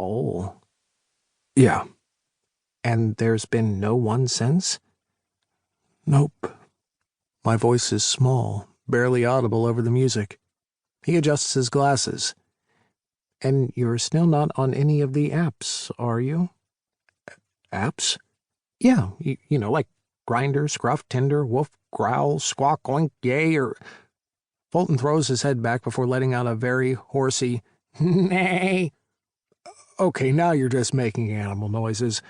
Oh. Yeah. And there's been no one since? Nope. My voice is small, barely audible over the music. He adjusts his glasses. And you're still not on any of the apps, are you? Apps? Yeah, you know, like Grindr, Scruff, Tinder, Woof, Growl, Squawk, Oink, Yay, or... Fulton throws his head back before letting out a very horsey, "Nay." Okay, now you're just making animal noises.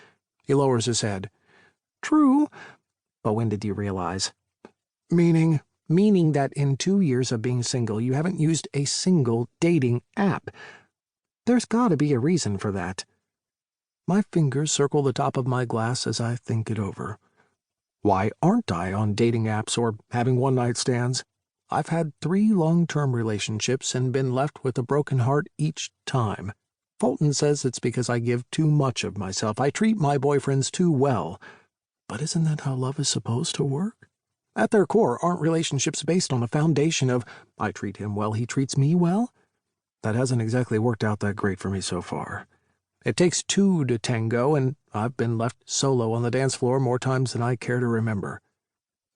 He lowers his head. True, but when did you realize? Meaning that in 2 years of being single, you haven't used a single dating app. There's gotta be a reason for that. My fingers circle the top of my glass as I think it over. Why aren't I on dating apps or having one-night stands? I've had 3 long-term relationships and been left with a broken heart each time. Fulton says it's because I give too much of myself. I treat my boyfriends too well. But isn't that how love is supposed to work? At their core, aren't relationships based on a foundation of, I treat him well, he treats me well? That hasn't exactly worked out that great for me so far. It takes 2 to tango, and I've been left solo on the dance floor more times than I care to remember.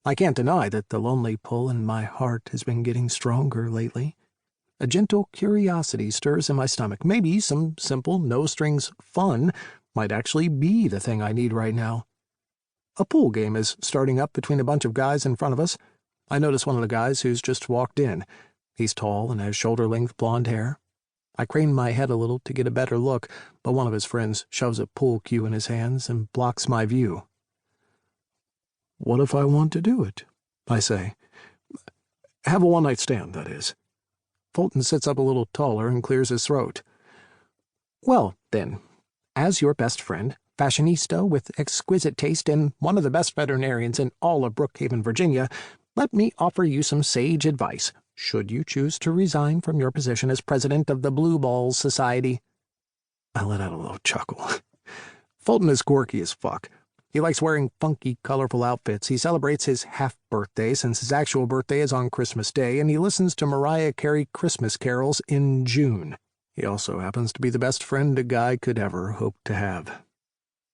I can't deny that the lonely pull in my heart has been getting stronger lately. A gentle curiosity stirs in my stomach. Maybe some simple, no-strings fun might actually be the thing I need right now. A pool game is starting up between a bunch of guys in front of us. I notice one of the guys who's just walked in. He's tall and has shoulder-length blonde hair. I crane my head a little to get a better look, but one of his friends shoves a pool cue in his hands and blocks my view. What if I want to do it? I say. Have a one-night stand, that is. Fulton sits up a little taller and clears his throat. Well, then, as your best friend, fashionista with exquisite taste and one of the best veterinarians in all of Brookhaven, Virginia, let me offer you some sage advice, should you choose to resign from your position as president of the Blue Balls Society. I let out a little chuckle. Fulton is quirky as fuck. He likes wearing funky, colorful outfits. He celebrates his half-birthday since his actual birthday is on Christmas Day, and he listens to Mariah Carey Christmas carols in June. He also happens to be the best friend a guy could ever hope to have.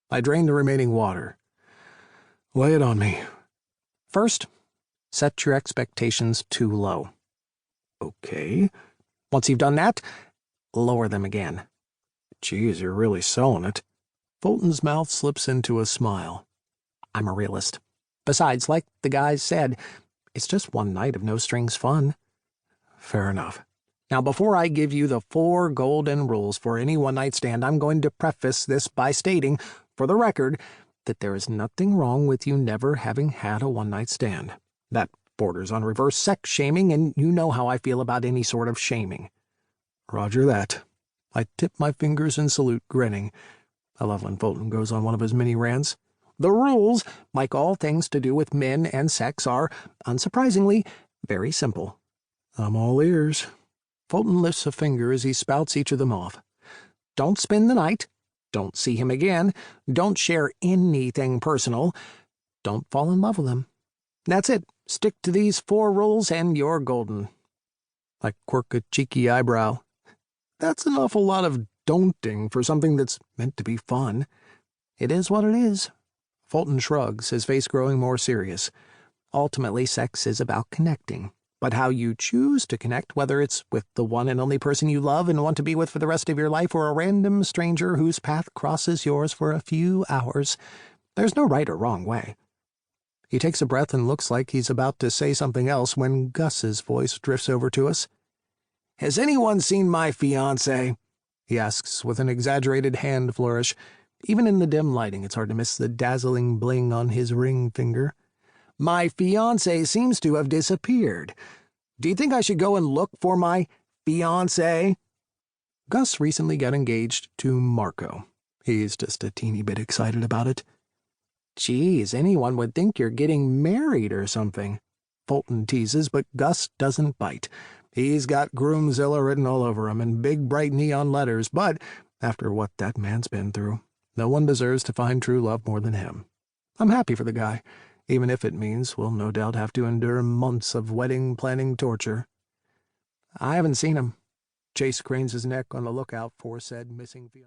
I drain the remaining water. Lay it on me. First, set your expectations too low. Okay. Once you've done that, lower them again. Geez, you're really selling it. Fulton's mouth slips into a smile. I'm a realist. Besides, like the guys said, it's just one night of no-strings fun. Fair enough. Now, before I give you the 4 golden rules for any one-night stand, I'm going to preface this by stating, for the record, that there is nothing wrong with you never having had a one-night stand. That borders on reverse sex shaming, and you know how I feel about any sort of shaming. Roger that. I tip my fingers and salute, grinning. I love when Fulton goes on one of his mini rants. The rules, like all things to do with men and sex, are, unsurprisingly, very simple. I'm all ears. Fulton lifts a finger as he spouts each of them off. Don't spend the night. Don't see him again. Don't share anything personal. Don't fall in love with him. That's it. Stick to these 4 rules and you're golden. I quirk a cheeky eyebrow. That's an awful lot of daunting for something that's meant to be fun. It is what it is. Fulton shrugs, his face growing more serious. Ultimately, sex is about connecting. But how you choose to connect, whether it's with the one and only person you love and want to be with for the rest of your life, or a random stranger whose path crosses yours for a few hours, there's no right or wrong way. He takes a breath and looks like he's about to say something else when Gus's voice drifts over to us. Has anyone seen my fiancé? He asks with an exaggerated hand flourish. Even in the dim lighting, it's hard to miss the dazzling bling on his ring finger. My fiancé seems to have disappeared. Do you think I should go and look for my fiancé? Gus recently got engaged to Marco. He's just a teeny bit excited about it. Geez, anyone would think you're getting married or something. Fulton teases, but Gus doesn't bite. He's got Groomzilla written all over him in big bright neon letters, but after what that man's been through, no one deserves to find true love more than him. I'm happy for the guy, even if it means we'll no doubt have to endure months of wedding planning torture. I haven't seen him. Chase cranes his neck on the lookout for said missing fiancé.